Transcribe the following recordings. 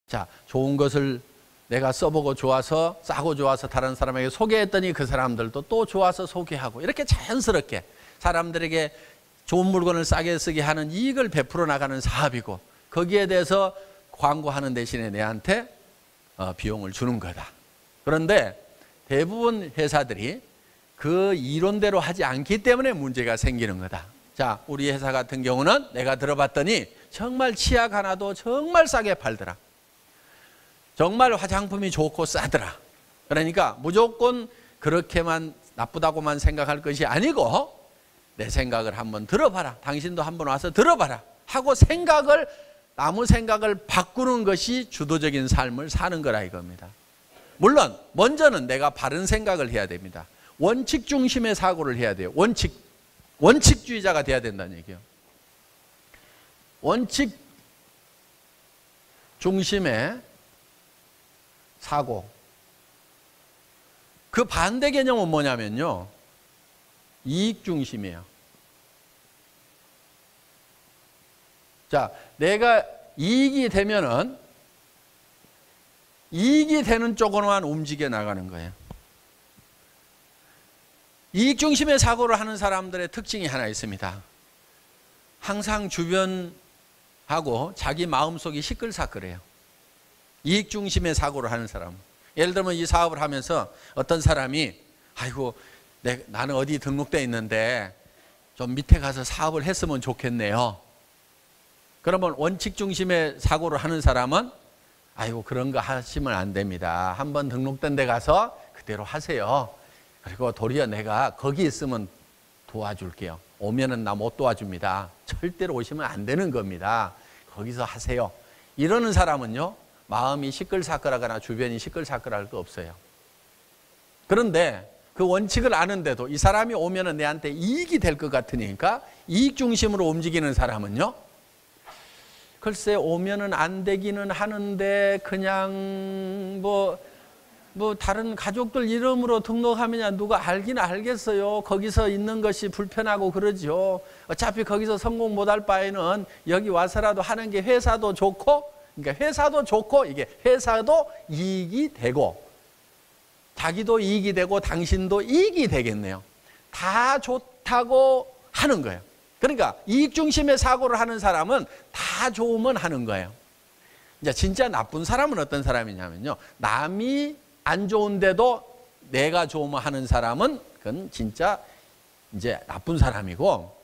자, 좋은 것을 내가 써보고 좋아서, 싸고 좋아서 다른 사람에게 소개했더니 그 사람들도 또 좋아서 소개하고, 이렇게 자연스럽게 사람들에게 좋은 물건을 싸게 쓰게 하는 이익을 베풀어 나가는 사업이고, 거기에 대해서 광고하는 대신에 내한테 비용을 주는 거다. 그런데 대부분 회사들이 그 이론대로 하지 않기 때문에 문제가 생기는 거다. 자, 우리 회사 같은 경우는 내가 들어봤더니 정말 치약 하나도 정말 싸게 팔더라. 정말 화장품이 좋고 싸더라. 그러니까 무조건 그렇게만 나쁘다고만 생각할 것이 아니고 내 생각을 한번 들어봐라. 당신도 한번 와서 들어봐라. 하고 남의 생각을 바꾸는 것이 주도적인 삶을 사는 거라 이겁니다. 물론 먼저는 내가 바른 생각을 해야 됩니다. 원칙 중심의 사고를 해야 돼요. 원칙주의자가 돼야 된다는 얘기예요. 원칙 중심의 사고. 그 반대 개념은 뭐냐면요, 이익 중심이에요. 자, 내가 이익이 되면은 이익이 되는 쪽으로만 움직여 나가는 거예요. 이익 중심의 사고를 하는 사람들의 특징이 하나 있습니다. 항상 주변하고 자기 마음속이 시끌사끌해요. 이익 중심의 사고를 하는 사람. 예를 들면 이 사업을 하면서 어떤 사람이 아이고 나는 어디 등록돼 있는데 좀 밑에 가서 사업을 했으면 좋겠네요. 그러면 원칙 중심의 사고를 하는 사람은 아이고 그런 거 하시면 안 됩니다. 한번 등록된 데 가서 그대로 하세요. 그리고 도리어 내가 거기 있으면 도와줄게요. 오면은 나 못 도와줍니다. 절대로 오시면 안 되는 겁니다. 거기서 하세요. 이러는 사람은요, 마음이 시끌사끌하거나 주변이 시끌사끌할 거 없어요. 그런데 그 원칙을 아는데도 이 사람이 오면은 내한테 이익이 될 것 같으니까 이익 중심으로 움직이는 사람은요, 글쎄 오면은 안 되기는 하는데 그냥 뭐 다른 가족들 이름으로 등록하면 누가 알긴 알겠어요. 거기서 있는 것이 불편하고 그러죠. 어차피 거기서 성공 못할 바에는 여기 와서라도 하는 게 회사도 좋고, 그러니까 회사도 좋고 이게 회사도 이익이 되고 자기도 이익이 되고 당신도 이익이 되겠네요. 다 좋다고 하는 거예요. 그러니까 이익 중심의 사고를 하는 사람은 다 좋으면 하는 거예요. 이제 진짜 나쁜 사람은 어떤 사람이냐면요, 남이 안 좋은데도 내가 좋으면 하는 사람은 그건 진짜 이제 나쁜 사람이고,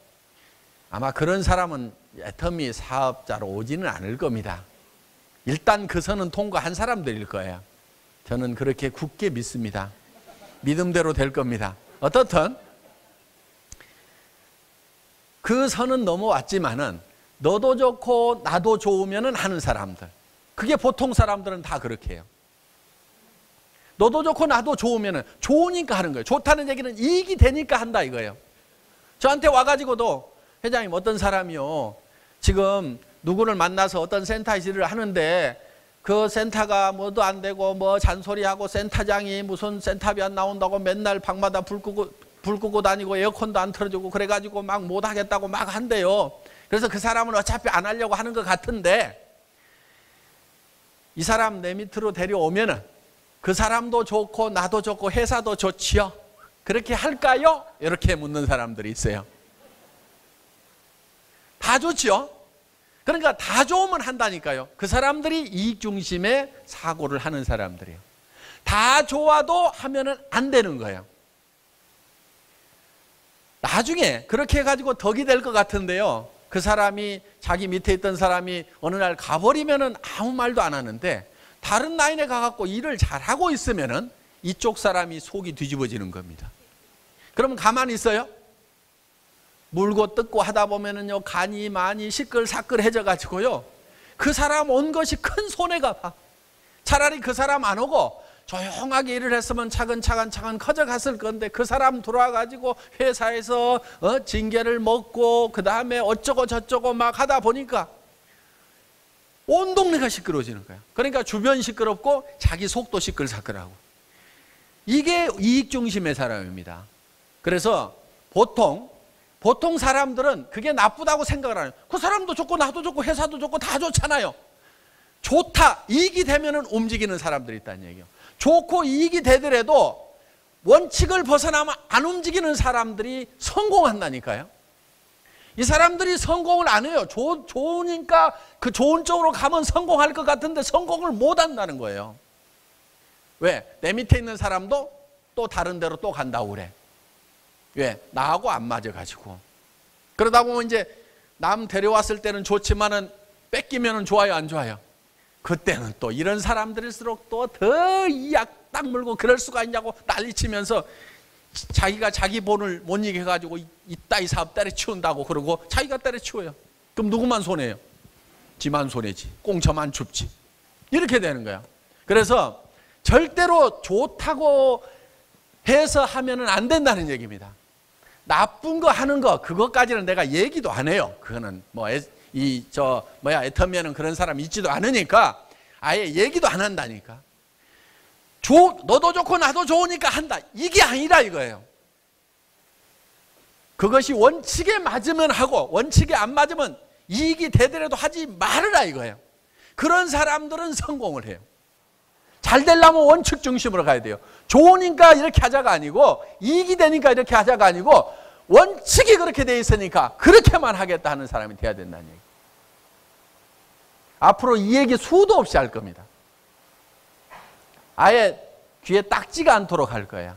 아마 그런 사람은 애터미 사업자로 오지는 않을 겁니다. 일단 그 선은 통과한 사람들일 거예요. 저는 그렇게 굳게 믿습니다. 믿음대로 될 겁니다. 어떻든 그 선은 넘어왔지만은 너도 좋고 나도 좋으면은 하는 사람들, 그게 보통 사람들은 다 그렇게 해요. 너도 좋고 나도 좋으면은 좋으니까 하는 거예요. 좋다는 얘기는 이익이 되니까 한다 이거예요. 저한테 와가지고도 회장님 어떤 사람이요, 지금 누구를 만나서 어떤 센터 일을 하는데 그 센터가 뭐도 안 되고 뭐 잔소리하고 센터장이 무슨 센터비 안 나온다고 맨날 방마다 불 끄고 다니고 에어컨도 안 틀어주고 그래가지고 막 못하겠다고 막 한대요. 그래서 그 사람은 어차피 안 하려고 하는 것 같은데 이 사람 내 밑으로 데려오면은 그 사람도 좋고 나도 좋고 회사도 좋지요. 그렇게 할까요? 이렇게 묻는 사람들이 있어요. 다 좋지요. 그러니까 다 좋으면 한다니까요. 그 사람들이 이익 중심의 사고를 하는 사람들이에요. 다 좋아도 하면은 안 되는 거예요. 나중에 그렇게 해가지고 덕이 될 것 같은데요, 그 사람이 자기 밑에 있던 사람이 어느 날 가버리면은 아무 말도 안 하는데 다른 라인에 가갖고 일을 잘하고 있으면은 이쪽 사람이 속이 뒤집어지는 겁니다. 그러면 가만히 있어요? 물고 뜯고 하다 보면은요, 간이 많이 시끌사끌해져 가지고요, 그 사람 온 것이 큰 손해가 봐. 차라리 그 사람 안 오고 조용하게 일을 했으면 차근차근 커져갔을 건데 그 사람 들어와 가지고 회사에서 징계를 먹고 그 다음에 어쩌고 저쩌고 막 하다 보니까 온 동네가 시끄러워지는 거야. 그러니까 주변 시끄럽고 자기 속도 시끌사끌하고. 이게 이익 중심의 사람입니다. 그래서 보통 사람들은 그게 나쁘다고 생각을 하는 거예요. 그 사람도 좋고 나도 좋고 회사도 좋고 다 좋잖아요. 좋다, 이익이 되면은 움직이는 사람들이 있다는 얘기예요. 좋고 이익이 되더라도 원칙을 벗어나면 안 움직이는 사람들이 성공한다니까요. 이 사람들이 성공을 안 해요. 좋으니까 그 좋은 쪽으로 가면 성공할 것 같은데 성공을 못 한다는 거예요. 왜? 내 밑에 있는 사람도 또 다른 데로 또 간다고 그래. 왜? 나하고 안 맞아가지고. 그러다 보면 이제 남 데려왔을 때는 좋지만은 뺏기면은 좋아요, 안 좋아요? 그때는 또 이런 사람들일수록 또 더 이 약 딱 물고 그럴 수가 있냐고 난리치면서 자기가 자기 본을 못 이겨가지고 이따위 사업 때려치운다고 그러고 자기가 때려치워요. 그럼 누구만 손해요? 지만 손해지. 꽁쳐만 줍지. 이렇게 되는 거야. 그래서 절대로 좋다고 해서 하면은 안 된다는 얘기입니다. 나쁜 거 하는 거 그것까지는 내가 얘기도 안 해요. 그거는 뭐 애터미는 그런 사람 있지도 않으니까 아예 얘기도 안 한다니까. 너도 좋고 나도 좋으니까 한다. 이게 아니라 이거예요. 그것이 원칙에 맞으면 하고 원칙에 안 맞으면 이익이 되더라도 하지 말으라 이거예요. 그런 사람들은 성공을 해요. 잘 되려면 원칙 중심으로 가야 돼요. 좋으니까 이렇게 하자가 아니고 이익이 되니까 이렇게 하자가 아니고 원칙이 그렇게 돼 있으니까 그렇게만 하겠다 하는 사람이 돼야 된다는 얘기. 앞으로 이 얘기 수도 없이 할 겁니다. 아예 귀에 딱지가 않도록 할 거야.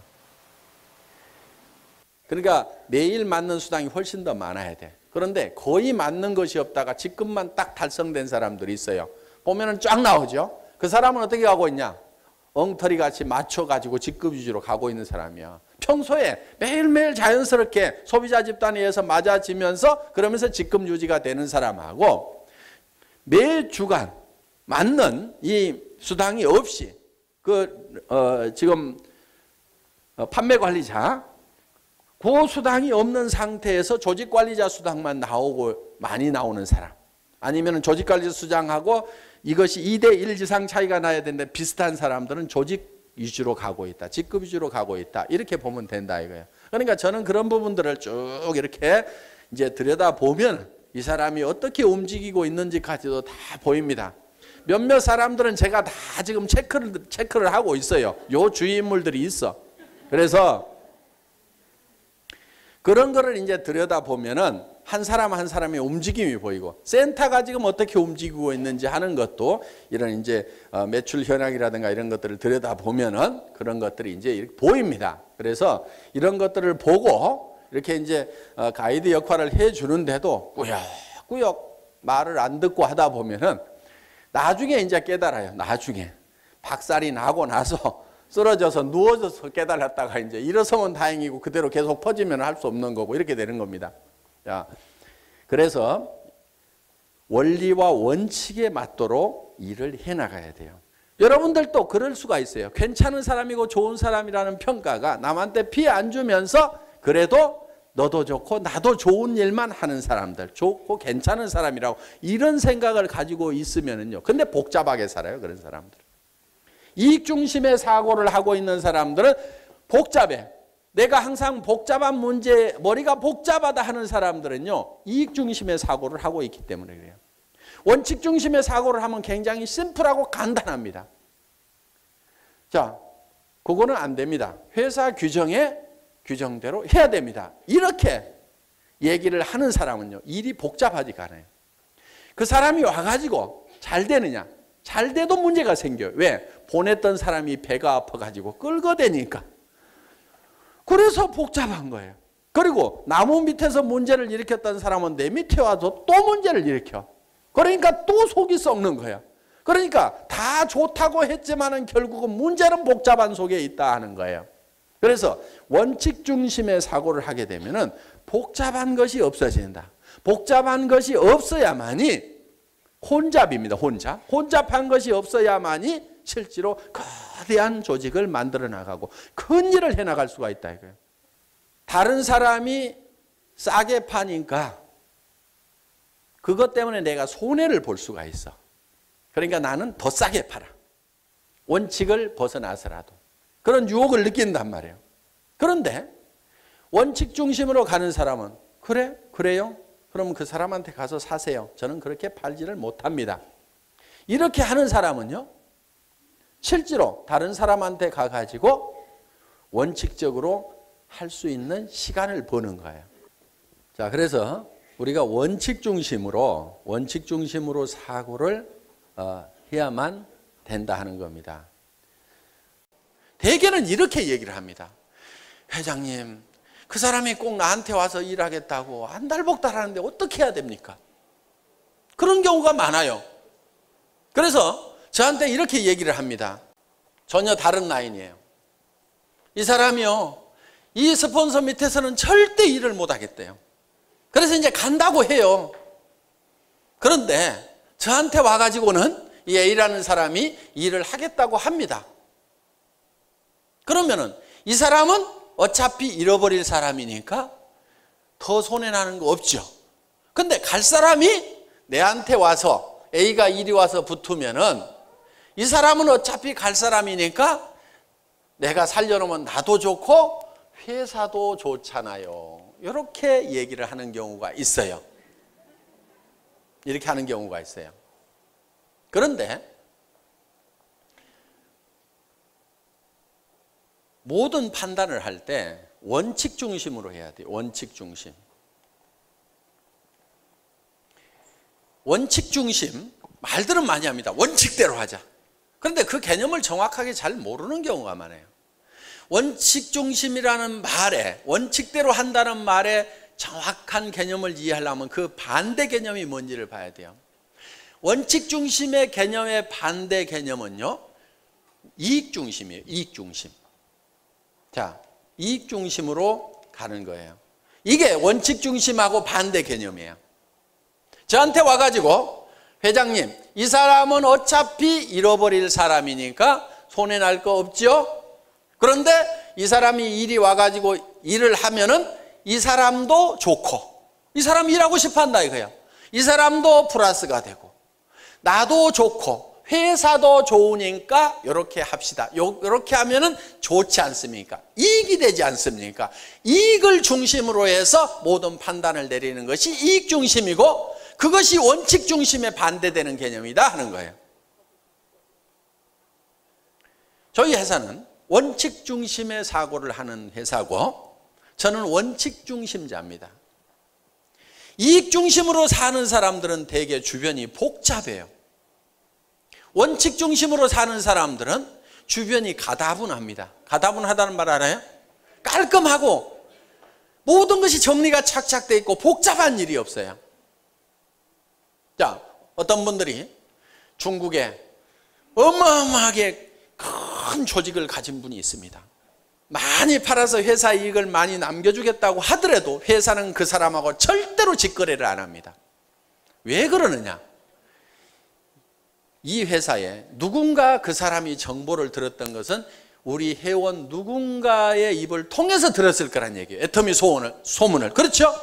그러니까 매일 맞는 수당이 훨씬 더 많아야 돼. 그런데 거의 맞는 것이 없다가 직급만 딱 달성된 사람들이 있어요. 보면은 쫙 나오죠. 그 사람은 어떻게 가고 있냐? 엉터리 같이 맞춰가지고 직급 위주로 가고 있는 사람이야. 평소에 매일매일 자연스럽게 소비자 집단에 의해서 맞아지면서 그러면서 직급 유지가 되는 사람하고 매 주간 맞는 이 수당이 없이 지금 판매 관리자 그 수당이 없는 상태에서 조직 관리자 수당만 나오고 많이 나오는 사람 아니면 조직 관리자 수당하고 이것이 2대1 이상 차이가 나야 되는데 비슷한 사람들은 조직 위주로 가고 있다. 직급 위주로 가고 있다. 이렇게 보면 된다 이거예요. 그러니까 저는 그런 부분들을 쭉 이렇게 이제 들여다보면 이 사람이 어떻게 움직이고 있는지까지도 다 보입니다. 몇몇 사람들은 제가 다 지금 체크를 하고 있어요. 요 주위 인물들이 있어. 그래서 그런 거를 이제 들여다보면은 한 사람 한 사람의 움직임이 보이고 센터가 지금 어떻게 움직이고 있는지 하는 것도 이런 이제 매출 현황이라든가 이런 것들을 들여다보면은 그런 것들이 이제 이렇게 보입니다. 그래서 이런 것들을 보고 이렇게 이제 가이드 역할을 해 주는데도 꾸역꾸역 말을 안 듣고 하다 보면은 나중에 이제 깨달아요. 나중에 박살이 나고 나서 쓰러져서 누워져서 깨달았다가 이제 일어서면 다행이고 그대로 계속 퍼지면 할 수 없는 거고 이렇게 되는 겁니다. 자, 그래서 원리와 원칙에 맞도록 일을 해나가야 돼요. 여러분들도 그럴 수가 있어요. 괜찮은 사람이고 좋은 사람이라는 평가가 남한테 피해 안 주면서 그래도 너도 좋고 나도 좋은 일만 하는 사람들, 좋고 괜찮은 사람이라고 이런 생각을 가지고 있으면은요. 근데 복잡하게 살아요, 그런 사람들. 이익 중심의 사고를 하고 있는 사람들은 복잡해. 내가 항상 복잡한 문제, 머리가 복잡하다 하는 사람들은요. 이익 중심의 사고를 하고 있기 때문에 그래요. 원칙 중심의 사고를 하면 굉장히 심플하고 간단합니다. 자, 그거는 안 됩니다. 회사 규정대로 해야 됩니다. 이렇게 얘기를 하는 사람은요. 일이 복잡하지가 않아요. 그 사람이 와가지고 잘 되느냐. 잘 돼도 문제가 생겨요. 왜? 보냈던 사람이 배가 아파가지고 끌거대니까. 그래서 복잡한 거예요. 그리고 나무 밑에서 문제를 일으켰던 사람은 내 밑에 와서 또 문제를 일으켜. 그러니까 또 속이 썩는 거야. 그러니까 다 좋다고 했지만은 결국은 문제는 복잡한 속에 있다 하는 거예요. 그래서 원칙 중심의 사고를 하게 되면은 복잡한 것이 없어진다. 복잡한 것이 없어야만이 혼잡입니다. 혼잡한 것이 없어야만이 실제로 거대한 조직을 만들어 나가고 큰 일을 해나갈 수가 있다 이거예요. 다른 사람이 싸게 파니까 그것 때문에 내가 손해를 볼 수가 있어. 그러니까 나는 더 싸게 팔아. 원칙을 벗어나서라도. 그런 유혹을 느낀단 말이에요. 그런데 원칙 중심으로 가는 사람은 그래요? 그럼 그 사람한테 가서 사세요. 저는 그렇게 팔지를 못합니다. 이렇게 하는 사람은요, 실제로 다른 사람한테 가가지고 원칙적으로 할 수 있는 시간을 버는 거예요. 자, 그래서 우리가 원칙 중심으로 사고를 해야만 된다 하는 겁니다. 대개는 이렇게 얘기를 합니다. 회장님, 그 사람이 꼭 나한테 와서 일하겠다고 안달복달 하는데 어떻게 해야 됩니까? 그런 경우가 많아요. 그래서 저한테 이렇게 얘기를 합니다. 전혀 다른 라인이에요. 이 사람이요, 이 스폰서 밑에서는 절대 일을 못 하겠대요. 그래서 이제 간다고 해요. 그런데 저한테 와가지고는 이 A라는 사람이 일을 하겠다고 합니다. 그러면은 이 사람은 어차피 잃어버릴 사람이니까 더 손해나는 거 없죠. 근데 갈 사람이 내한테 와서, A가 이리 와서 붙으면은 이 사람은 어차피 갈 사람이니까 내가 살려놓으면 나도 좋고 회사도 좋잖아요. 이렇게 얘기를 하는 경우가 있어요. 이렇게 하는 경우가 있어요. 그런데 모든 판단을 할 때 원칙 중심으로 해야 돼요. 원칙 중심. 원칙 중심, 말들은 많이 합니다. 원칙대로 하자. 그런데 그 개념을 정확하게 잘 모르는 경우가 많아요. 원칙 중심이라는 말에, 원칙대로 한다는 말에 정확한 개념을 이해하려면 그 반대 개념이 뭔지를 봐야 돼요. 원칙 중심의 개념의 반대 개념은요, 이익 중심이에요. 이익 중심. 자, 이익 중심으로 가는 거예요. 이게 원칙 중심하고 반대 개념이에요. 저한테 와가지고, 회장님, 이 사람은 어차피 잃어버릴 사람이니까 손해날 거 없죠? 그런데 이 사람이 일이 와가지고 일을 하면은 이 사람도 좋고, 이 사람이 일하고 싶어 한다 이거예요. 이 사람도 플러스가 되고, 나도 좋고, 회사도 좋으니까 이렇게 합시다. 이렇게 하면은 좋지 않습니까? 이익이 되지 않습니까? 이익을 중심으로 해서 모든 판단을 내리는 것이 이익 중심이고, 그것이 원칙 중심에 반대되는 개념이다 하는 거예요. 저희 회사는 원칙 중심의 사고를 하는 회사고, 저는 원칙 중심자입니다. 이익 중심으로 사는 사람들은 대개 주변이 복잡해요. 원칙 중심으로 사는 사람들은 주변이 가다분합니다. 가다분하다는 말 알아요? 깔끔하고 모든 것이 정리가 착착 돼 있고 복잡한 일이 없어요. 자, 어떤 분들이 중국에 어마어마하게 큰 조직을 가진 분이 있습니다. 많이 팔아서 회사 이익을 많이 남겨주겠다고 하더라도 회사는 그 사람하고 절대로 직거래를 안 합니다. 왜 그러느냐? 이 회사에 누군가 그 사람이 정보를 들었던 것은 우리 회원 누군가의 입을 통해서 들었을 거란 얘기예요. 애터미 소문을. 그렇죠?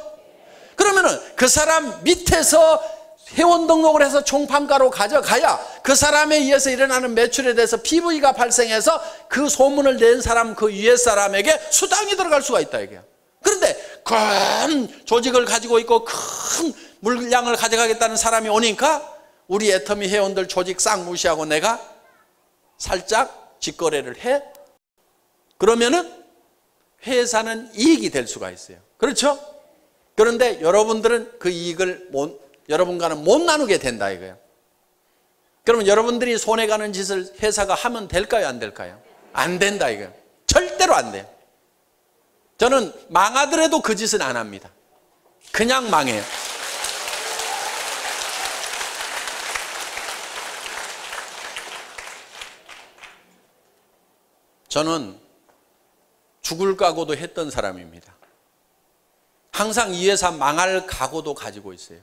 그러면은 그 사람 밑에서 회원 등록을 해서 총판가로 가져가야 그 사람에 의해서 일어나는 매출에 대해서 PV가 발생해서 그 소문을 낸 사람, 그 위에 사람에게 수당이 들어갈 수가 있다 이게요. 그런데 큰 조직을 가지고 있고 큰 물량을 가져가겠다는 사람이 오니까 우리 애터미 회원들 조직 싹 무시하고 내가 살짝 직거래를 해? 그러면은 회사는 이익이 될 수가 있어요. 그렇죠? 그런데 여러분들은 그 이익을 여러분과는 못 나누게 된다 이거예요. 그러면 여러분들이 손해가는 짓을 회사가 하면 될까요? 안 될까요? 안 된다 이거예요. 절대로 안 돼요. 저는 망하더라도 그 짓은 안 합니다. 그냥 망해요. 저는 죽을 각오도 했던 사람입니다. 항상 이 회사 망할 각오도 가지고 있어요.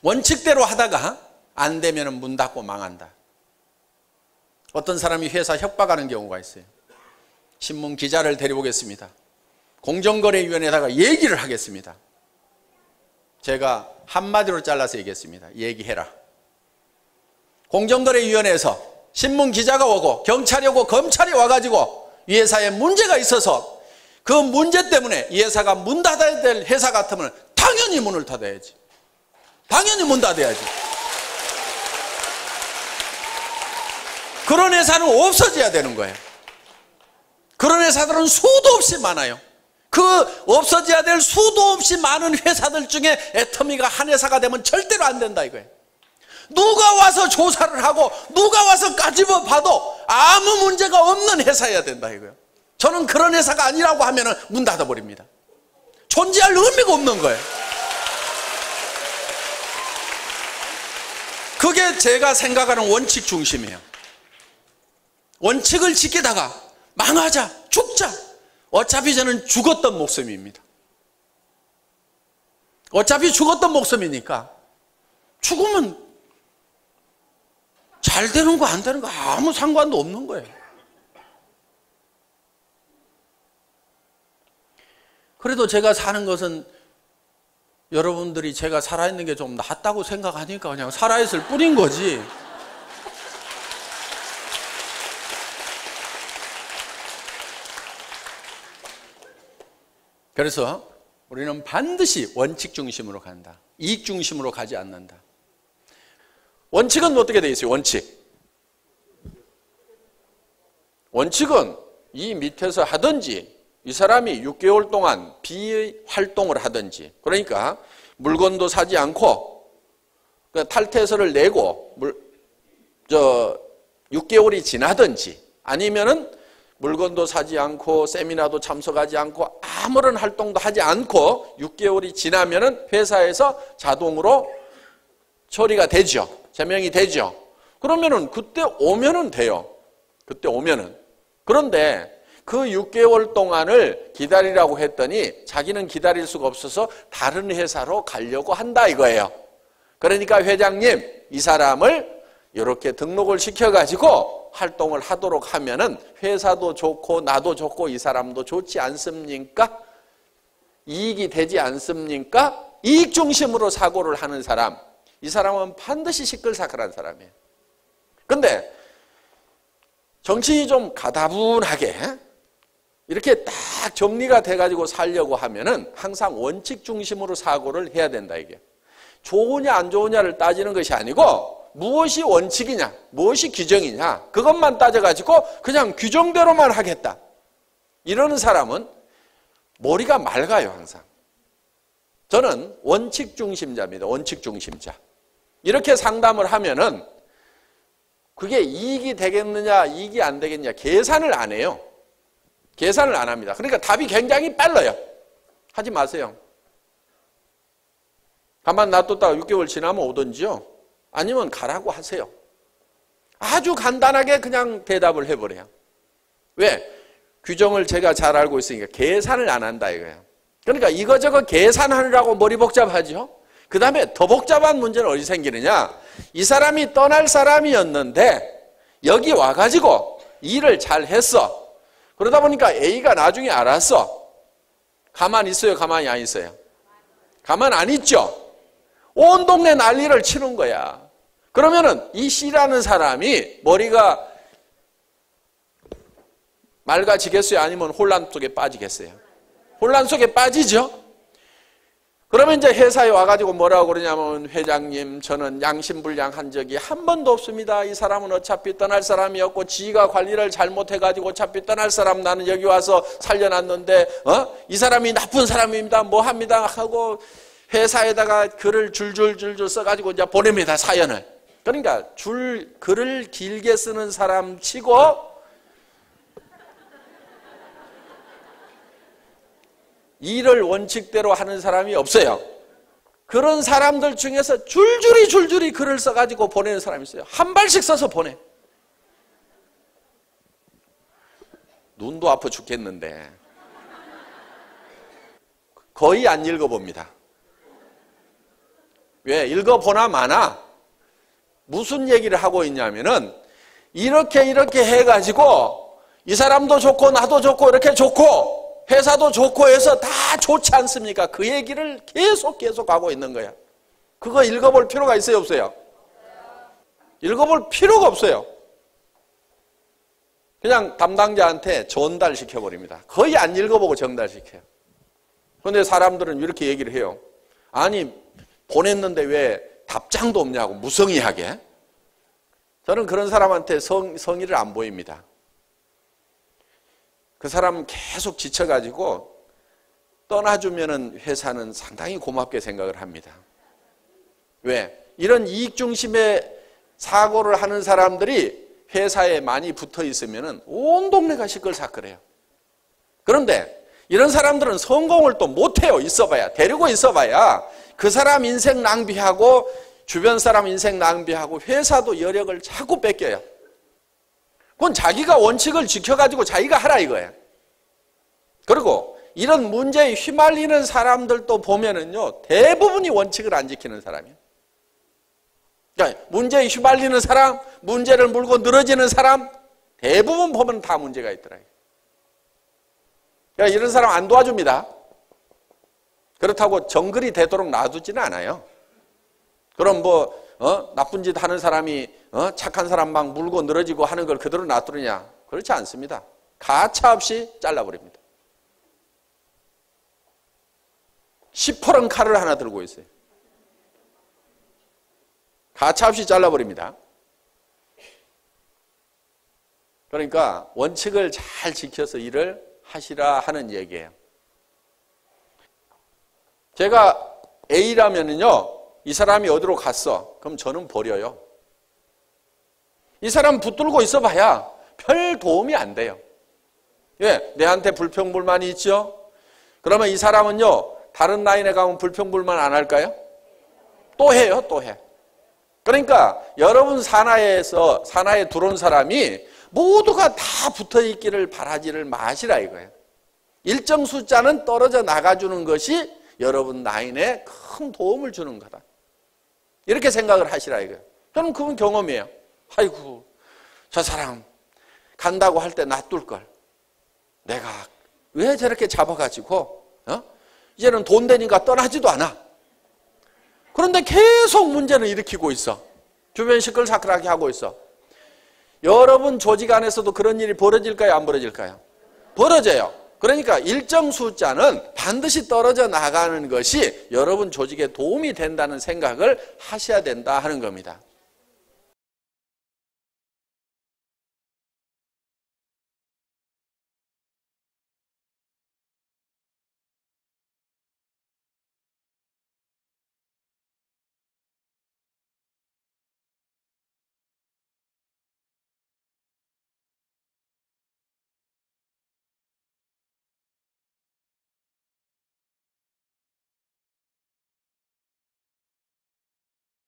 원칙대로 하다가 안 되면 문 닫고 망한다. 어떤 사람이 회사 협박하는 경우가 있어요. 신문 기자를 데려오겠습니다. 공정거래위원회에다가 얘기를 하겠습니다. 제가 한마디로 잘라서 얘기했습니다. 얘기해라. 공정거래위원회에서 신문 기자가 오고 경찰이 오고 검찰이 와가지고 이 회사에 문제가 있어서 그 문제 때문에 이 회사가 문 닫아야 될 회사 같으면 당연히 문을 닫아야지. 당연히 문 닫아야지. 그런 회사는 없어져야 되는 거예요. 그런 회사들은 수도 없이 많아요. 그 없어져야 될 수도 없이 많은 회사들 중에 애터미가 한 회사가 되면 절대로 안 된다 이거예요. 누가 와서 조사를 하고 누가 와서 까집어 봐도 아무 문제가 없는 회사여야 된다 이거예요. 저는 그런 회사가 아니라고 하면 문 닫아버립니다. 존재할 의미가 없는 거예요. 그게 제가 생각하는 원칙 중심이에요. 원칙을 지키다가 망하자, 죽자. 어차피 저는 죽었던 목숨입니다. 어차피 죽었던 목숨이니까 죽으면 잘 되는 거 안 되는 거 아무 상관도 없는 거예요. 그래도 제가 사는 것은 여러분들이 제가 살아있는 게 좀 낫다고 생각하니까 그냥 살아있을 뿐인 거지. 그래서 우리는 반드시 원칙 중심으로 간다. 이익 중심으로 가지 않는다. 원칙은 어떻게 되어 있어요? 원칙은 이 밑에서 하든지 이 사람이 6개월 동안 비활동을 하든지, 그러니까 물건도 사지 않고 탈퇴서를 내고 6개월이 지나든지, 아니면은 물건도 사지 않고 세미나도 참석하지 않고 아무런 활동도 하지 않고 6개월이 지나면은 회사에서 자동으로 처리가 되죠. 제명이 되죠. 그러면은 그때 오면은 돼요. 그때 오면은. 그런데 그 6개월 동안을 기다리라고 했더니 자기는 기다릴 수가 없어서 다른 회사로 가려고 한다 이거예요. 그러니까 회장님, 이 사람을 이렇게 등록을 시켜가지고 활동을 하도록 하면은 회사도 좋고 나도 좋고 이 사람도 좋지 않습니까? 이익이 되지 않습니까? 이익 중심으로 사고를 하는 사람, 이 사람은 반드시 시끌사끌한 사람이에요. 근데 정신이 좀 가다분하게 이렇게 딱 정리가 돼가지고 살려고 하면은 항상 원칙 중심으로 사고를 해야 된다 이게. 좋으냐 안 좋으냐를 따지는 것이 아니고 무엇이 원칙이냐, 무엇이 규정이냐, 그것만 따져가지고 그냥 규정대로만 하겠다. 이러는 사람은 머리가 맑아요, 항상. 저는 원칙 중심자입니다. 원칙 중심자. 이렇게 상담을 하면은 그게 이익이 되겠느냐, 이익이 안 되겠느냐, 계산을 안 해요. 계산을 안 합니다. 그러니까 답이 굉장히 빨라요. 하지 마세요. 가만 놔뒀다가 6개월 지나면 오든지요. 아니면 가라고 하세요. 아주 간단하게 그냥 대답을 해버려요. 왜? 규정을 제가 잘 알고 있으니까 계산을 안 한다 이거예요. 그러니까 이거저거 계산하느라고 머리 복잡하죠. 그 다음에 더 복잡한 문제는 어디 생기느냐. 이 사람이 떠날 사람이었는데 여기 와가지고 일을 잘 했어. 그러다 보니까 A가 나중에 알았어. 가만히 있어요? 가만히 안 있어요? 가만 안 있죠? 온 동네 난리를 치는 거야. 그러면은 이 C라는 사람이 머리가 맑아지겠어요? 아니면 혼란 속에 빠지겠어요? 혼란 속에 빠지죠? 그러면 이제 회사에 와가지고 뭐라고 그러냐면, 회장님, 저는 양심불량한 적이 한 번도 없습니다. 이 사람은 어차피 떠날 사람이었고 지가 관리를 잘못해가지고 어차피 떠날 사람 나는 여기 와서 살려놨는데 이 사람이 나쁜 사람입니다. 뭐 합니다 하고 회사에다가 글을 줄줄줄줄 써가지고 이제 보냅니다, 사연을. 그러니까 글을 길게 쓰는 사람 치고 일을 원칙대로 하는 사람이 없어요. 그런 사람들 중에서 줄줄이 글을 써가지고 보내는 사람이 있어요. 한 발씩 써서 보내. 눈도 아파 죽겠는데 거의 안 읽어봅니다. 왜? 읽어보나 마나 무슨 얘기를 하고 있냐면은 이렇게 해가지고 이 사람도 좋고 나도 좋고 이렇게 좋고 회사도 좋고 해서 다 좋지 않습니까? 그 얘기를 계속 하고 있는 거야. 그거 읽어볼 필요가 있어요, 없어요? 읽어볼 필요가 없어요. 그냥 담당자한테 전달시켜버립니다. 거의 안 읽어보고 전달시켜요. 그런데 사람들은 이렇게 얘기를 해요. 아니 보냈는데 왜 답장도 없냐고 무성의하게. 저는 그런 사람한테 성의를 안 보입니다. 그 사람 계속 지쳐가지고 떠나주면은 회사는 상당히 고맙게 생각을 합니다. 왜? 이런 이익 중심의 사고를 하는 사람들이 회사에 많이 붙어 있으면은 온 동네가 시끌사끌해요. 그런데 이런 사람들은 성공을 또 못해요. 있어봐야. 데리고 있어봐야 그 사람 인생 낭비하고 주변 사람 인생 낭비하고 회사도 여력을 자꾸 뺏겨요. 그건 자기가 원칙을 지켜가지고 자기가 하라 이거예요. 그리고 이런 문제에 휘말리는 사람들도 보면은요, 대부분이 원칙을 안 지키는 사람이에요. 그러니까 문제에 휘말리는 사람, 문제를 물고 늘어지는 사람, 대부분 보면 다 문제가 있더라고요. 그러니까 이런 사람 안 도와줍니다. 그렇다고 정글이 되도록 놔두지는 않아요. 그럼 나쁜 짓 하는 사람이 착한 사람 막 물고 늘어지고 하는 걸 그대로 놔두느냐? 그렇지 않습니다. 가차없이 잘라버립니다. 시퍼런 칼을 하나 들고 있어요. 가차없이 잘라버립니다. 그러니까 원칙을 잘 지켜서 일을 하시라 하는 얘기예요. 제가 A라면은요, 이 사람이 어디로 갔어? 그럼 저는 버려요. 이 사람 붙들고 있어봐야 별 도움이 안 돼요. 왜? 내한테 불평불만이 있죠? 그러면 이 사람은요, 다른 라인에 가면 불평불만 안 할까요? 또 해요, 또 해. 그러니까 여러분 산하에 들어온 사람이 모두가 다 붙어 있기를 바라지를 마시라 이거예요. 일정 숫자는 떨어져 나가주는 것이 여러분 라인에 큰 도움을 주는 거다. 이렇게 생각을 하시라 이거예요. 저는 그건 경험이에요. 아이고, 저 사람 간다고 할 때 놔둘 걸. 내가 왜 저렇게 잡아가지고 이제는 돈 되니까 떠나지도 않아. 그런데 계속 문제는 일으키고 있어. 주변 시끌사끌하게 하고 있어. 여러분 조직 안에서도 그런 일이 벌어질까요? 안 벌어질까요? 벌어져요. 그러니까 일정 숫자는 반드시 떨어져 나가는 것이 여러분 조직에 도움이 된다는 생각을 하셔야 된다 하는 겁니다.